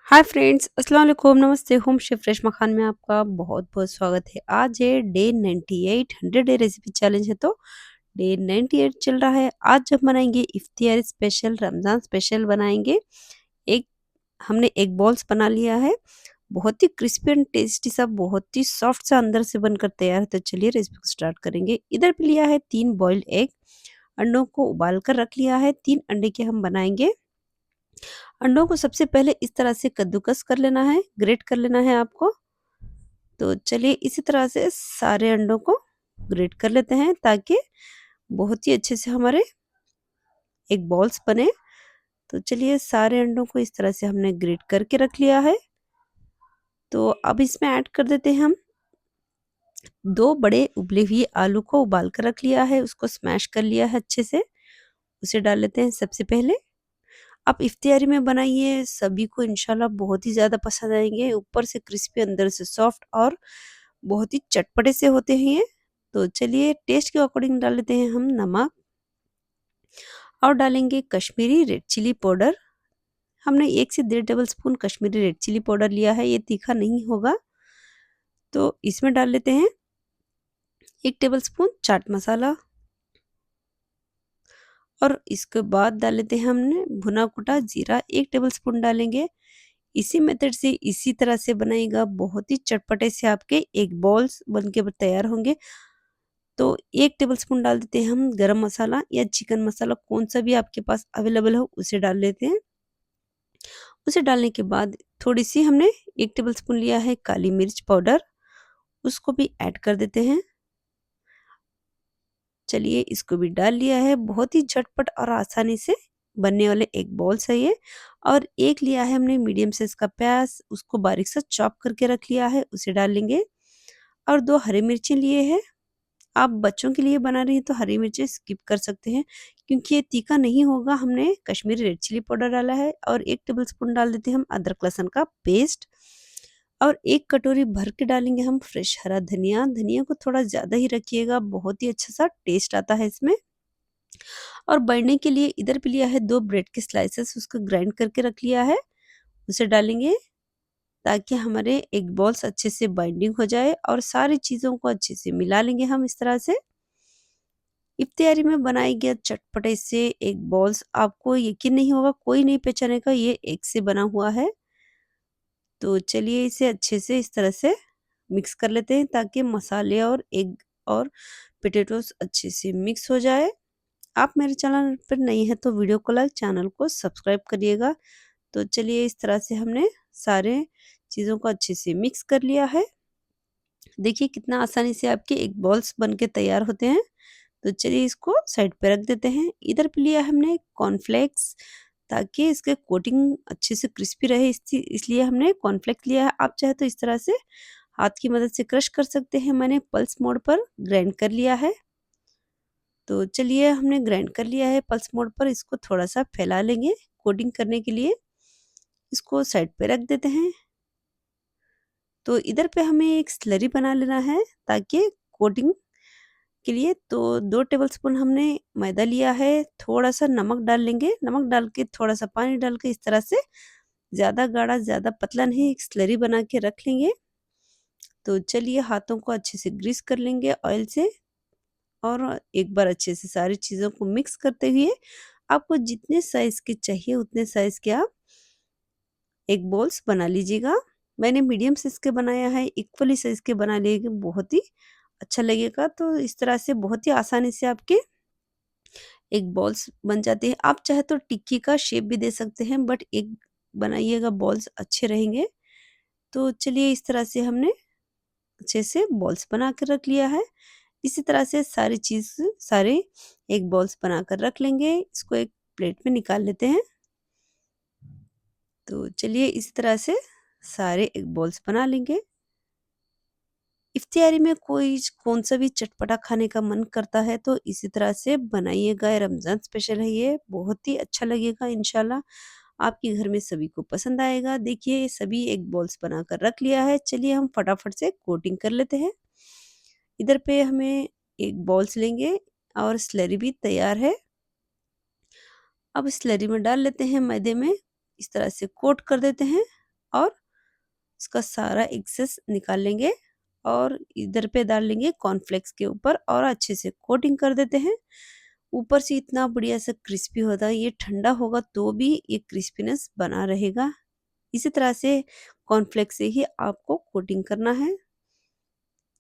Hi friends, अस्सलाम वालेकुम, नमस्ते। होम शेफ रेशमा खान में आपका बहुत बहुत स्वागत है। आज है डे 98, 100 डे रेसिपी चैलेंज है। तो डे 98 चल रहा है। आज हम बनाएंगे इफ्तियारी स्पेशल, रमज़ान स्पेशल बनाएंगे। एक हमने एक बॉल्स बना लिया है। बहुत ही क्रिस्पी एंड टेस्टी सा, बहुत ही सॉफ्ट सा अंदर से बनकर तैयार है। तो चलिए रेसिपी को स्टार्ट करेंगे। इधर पे लिया है 3 बॉइल्ड एग। अंडों को उबाल कर रख लिया है। 3 अंडे के हम बनाएंगे। अंडों को सबसे पहले इस तरह से कद्दूकस कर लेना है, ग्रेट कर लेना है आपको। तो चलिए इसी तरह से सारे अंडों को ग्रेट कर लेते हैं ताकि बहुत ही अच्छे से हमारे एक बॉल्स बने। तो चलिए सारे अंडों को इस तरह से हमने ग्रेट करके रख लिया है। तो अब इसमें ऐड कर देते हैं हम 2 बड़े उबले हुए आलू को उबाल कर रख लिया है, उसको स्मैश कर लिया है अच्छे से। उसे डाल लेते हैं सबसे पहले। आप इफ्तियारी में बनाइए, सभी को इंशाल्लाह बहुत ही ज़्यादा पसंद आएंगे। ऊपर से क्रिस्पी, अंदर से सॉफ्ट और बहुत ही चटपटे से होते हैं ये। तो चलिए टेस्ट के अकॉर्डिंग डाल लेते हैं हम नमक और डालेंगे कश्मीरी रेड चिली पाउडर। हमने 1 से 1.5 tablespoon Kashmiri red chilli powder लिया है, ये तीखा नहीं होगा। तो इसमें डाल लेते हैं 1 टेबल स्पून चाट मसाला और इसके बाद डाल लेते हैं हमने भुना कुटा जीरा 1 टेबल स्पून डालेंगे। इसी मेथड से, इसी तरह से बनाइएगा, बहुत ही चटपटे से आपके एक बॉल्स बन के तैयार होंगे। तो 1 टेबलस्पून डाल देते हैं हम गरम मसाला या चिकन मसाला, कौन सा भी आपके पास अवेलेबल हो उसे डाल लेते हैं। उसे डालने के बाद थोड़ी सी हमने 1 टेबलस्पून लिया है काली मिर्च पाउडर, उसको भी ऐड कर देते हैं। चलिए इसको भी डाल लिया है। बहुत ही झटपट और आसानी से बनने वाले एक बॉल्स है ये। और एक लिया है हमने मीडियम साइज का प्याज, उसको बारीक सा चॉप करके रख लिया है, उसे डाल लेंगे। और 2 हरी मिर्ची लिए हैं। आप बच्चों के लिए बना रही हैं तो हरी मिर्ची स्किप कर सकते हैं क्योंकि ये तीखा नहीं होगा। हमने कश्मीरी रेड चिली पाउडर डाला है। और 1 टेबलस्पून डाल देते हैं हम अदरक लहसुन का पेस्ट। और 1 कटोरी भर के डालेंगे हम फ्रेश हरा धनिया। धनिया को थोड़ा ज़्यादा ही रखिएगा, बहुत ही अच्छा सा टेस्ट आता है इसमें। और बढ़ने के लिए इधर पे लिया है 2 ब्रेड के स्लाइसेस, उसको ग्राइंड करके रख लिया है, उसे डालेंगे ताकि हमारे एग बॉल्स अच्छे से बाइंडिंग हो जाए। और सारी चीज़ों को अच्छे से मिला लेंगे हम इस तरह से। इफ्तियारी में बनाई गया चटपटे से एग बॉल्स, आपको यकीन नहीं होगा, कोई नहीं पहचानेगा ये एग से बना हुआ है। तो चलिए इसे अच्छे से इस तरह से मिक्स कर लेते हैं ताकि मसाले और एग और पोटैटोस अच्छे से मिक्स हो जाए। आप मेरे चैनल पर नई हैं तो वीडियो को लाइक, चैनल को सब्सक्राइब करिएगा। तो चलिए इस तरह से हमने सारे चीज़ों को अच्छे से मिक्स कर लिया है। देखिए कितना आसानी से आपके एग बॉल्स बन के तैयार होते हैं। तो चलिए इसको साइड पे रख देते हैं। इधर पे लिया हमने कॉर्नफ्लेक्स ताकि इसके कोटिंग अच्छे से क्रिस्पी रहे, इसलिए हमने कॉर्नफ्लेक्स लिया है। आप चाहे तो इस तरह से हाथ की मदद से क्रश कर सकते हैं। मैंने पल्स मोड पर ग्राइंड कर लिया है। तो चलिए हमने ग्राइंड कर लिया है पल्स मोड पर, इसको थोड़ा सा फैला लेंगे कोटिंग करने के लिए। इसको साइड पे रख देते हैं। तो इधर पे हमें एक स्लरी बना लेना है ताकि कोटिंग के लिए। तो 2 टेबलस्पून हमने मैदा लिया है, थोड़ा-सा नमक डाल लेंगे, नमक डाल के थोड़ा-सा पानी डाल के इस तरह से ज़्यादा गाढ़ा, ज़्यादा पतला नहीं, एक स्लरी बना के रख लेंगे। तो चलिए हाथों को अच्छे से ग्रीस कर लेंगे ऑयल से। और एक बार अच्छे से सारी चीज़ों को मिक्स करते हुए आपको जितने साइज़ के चाहिए उतने साइज़ के आप एग बॉल्स बना लीजिएगा। मैंने मीडियम साइज़ के बनाया है, इक्वली साइज़ के बना लिए, बहुत ही अच्छा लगेगा। तो इस तरह से बहुत ही आसानी से आपके एक बॉल्स बन जाते हैं। आप चाहे तो टिक्की का शेप भी दे सकते हैं, बट एक बनाइएगा, बॉल्स अच्छे रहेंगे। तो चलिए इस तरह से हमने अच्छे से बॉल्स बना कर रख लिया है। इसी तरह से सारी चीज़, सारे एक बॉल्स बना कर रख लेंगे। इसको एक प्लेट में निकाल लेते हैं। तो चलिए इसी तरह से सारे एक बॉल्स बना लेंगे। इफ्तियारी में कोई कौन सा भी चटपटा खाने का मन करता है तो इसी तरह से बनाइएगा। रमज़ान स्पेशल है ये, बहुत ही अच्छा लगेगा इंशाल्लाह। आपके घर में सभी को पसंद आएगा। देखिए सभी एक बॉल्स बनाकर रख लिया है। चलिए हम फटाफट से कोटिंग कर लेते हैं। इधर पे हमें एक बॉल्स लेंगे और स्लरी भी तैयार है। अब स्लरी में डाल लेते हैं मैदे में, इस तरह से कोट कर देते हैं। और इसका सारा एक्सेस निकाल लेंगे और इधर पे डाल लेंगे कॉर्नफ्लेक्स के ऊपर और अच्छे से कोटिंग कर देते हैं। ऊपर से इतना बढ़िया सा क्रिस्पी होता है, ये ठंडा होगा तो भी ये क्रिस्पीनेस बना रहेगा। इसी तरह से कॉर्नफ्लेक्स से ही आपको कोटिंग करना है।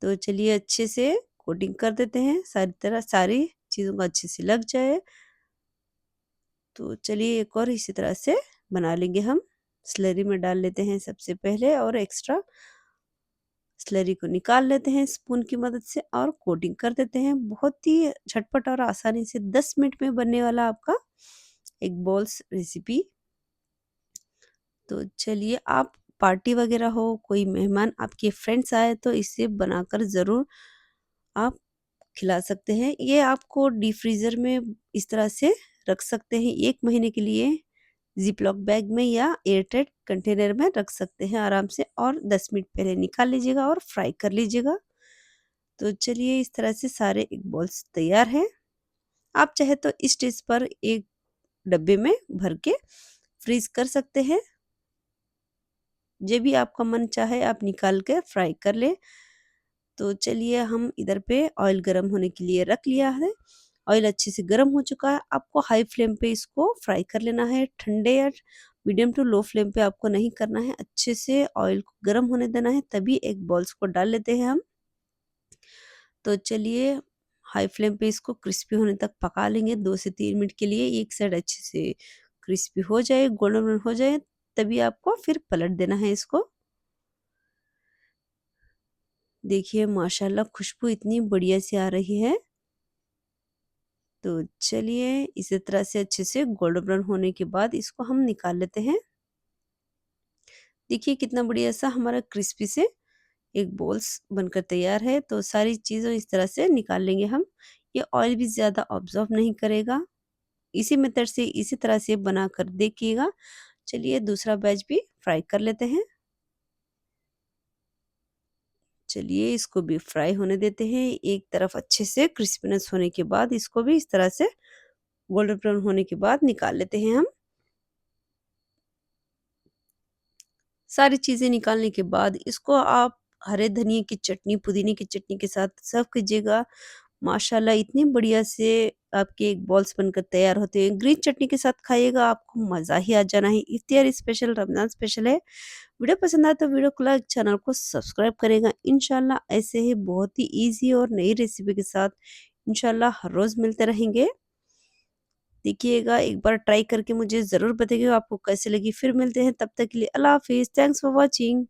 तो चलिए अच्छे से कोटिंग कर देते हैं, सारी चीज़ों को अच्छे से लग जाए। तो चलिए एक और इसी तरह से बना लेंगे हम। स्लरी में डाल लेते हैं सबसे पहले और एक्स्ट्रा स्लरी को निकाल लेते हैं स्पून की मदद से और कोटिंग कर देते हैं। बहुत ही झटपट और आसानी से 10 मिनट में बनने वाला आपका एग बॉल्स रेसिपी। तो चलिए आप पार्टी वगैरह हो, कोई मेहमान आपके फ्रेंड्स आए तो इसे बनाकर ज़रूर आप खिला सकते हैं। ये आपको डीप फ्रीज़र में इस तरह से रख सकते हैं 1 महीने के लिए, ज़िप-लॉक बैग में या एयरटाइट कंटेनर में रख सकते हैं आराम से और 10 मिनट पहले निकाल लीजिएगा और फ्राई कर लीजिएगा। तो चलिए इस तरह से सारे एग बॉल्स तैयार हैं। आप चाहे तो इस स्टेज पर एक डब्बे में भर के फ्रीज़ कर सकते हैं। जब भी आपका मन चाहे आप निकाल के फ्राई कर लें। तो चलिए हम इधर पे ऑयल गरम होने के लिए रख लिया है। ऑयल अच्छे से गरम हो चुका है। आपको हाई फ्लेम पे इसको फ्राई कर लेना है। ठंडे या मीडियम टू लो फ्लेम पे आपको नहीं करना है। अच्छे से ऑयल को गरम होने देना है, तभी एग बॉल्स को डाल लेते हैं हम। तो चलिए हाई फ्लेम पे इसको क्रिस्पी होने तक पका लेंगे 2 से 3 मिनट के लिए। एक साइड अच्छे से क्रिस्पी हो जाए, गोल्डन ब्राउन हो जाए, तभी आपको फिर पलट देना है इसको। देखिए माशाल्लाह खुशबू इतनी बढ़िया सी आ रही है। तो चलिए इसी तरह से अच्छे से गोल्डन ब्राउन होने के बाद इसको हम निकाल लेते हैं। देखिए कितना बढ़िया सा हमारा क्रिस्पी से एक बॉल्स बनकर तैयार है। तो सारी चीज़ें इस तरह से निकाल लेंगे हम। ये ऑयल भी ज़्यादा ऑब्जॉर्व नहीं करेगा। इसी मेथड से इसी तरह से बनाकर देखिएगा। चलिए दूसरा बैच भी फ्राई कर लेते हैं। चलिए इसको भी फ्राई होने देते हैं। एक तरफ अच्छे से क्रिस्पीनेस होने के बाद इसको भी इस तरह से गोल्डन ब्राउन होने के बाद निकाल लेते हैं हम। सारी चीज़ें निकालने के बाद इसको आप हरे धनिये की चटनी, पुदीने की चटनी के साथ सर्व कीजिएगा। माशाल्लाह इतने बढ़िया से आपके एग बॉल्स बनकर तैयार होते हैं। ग्रीन चटनी के साथ खाइएगा, आपको मज़ा ही आ जाना है। इफ्तियार स्पेशल, रमज़ान स्पेशल है। वीडियो पसंद आए तो वीडियो को लाइक, चैनल को सब्सक्राइब करेगा। इंशाल्लाह ऐसे ही बहुत ही ईज़ी और नई रेसिपी के साथ इंशाल्लाह हर रोज़ मिलते रहेंगे। देखिएगा, एक बार ट्राई करके मुझे ज़रूर बताइएगा आपको कैसी लगी। फिर मिलते हैं, तब तक के लिए अल्लाह हाफ़िज़। Thanks for watching.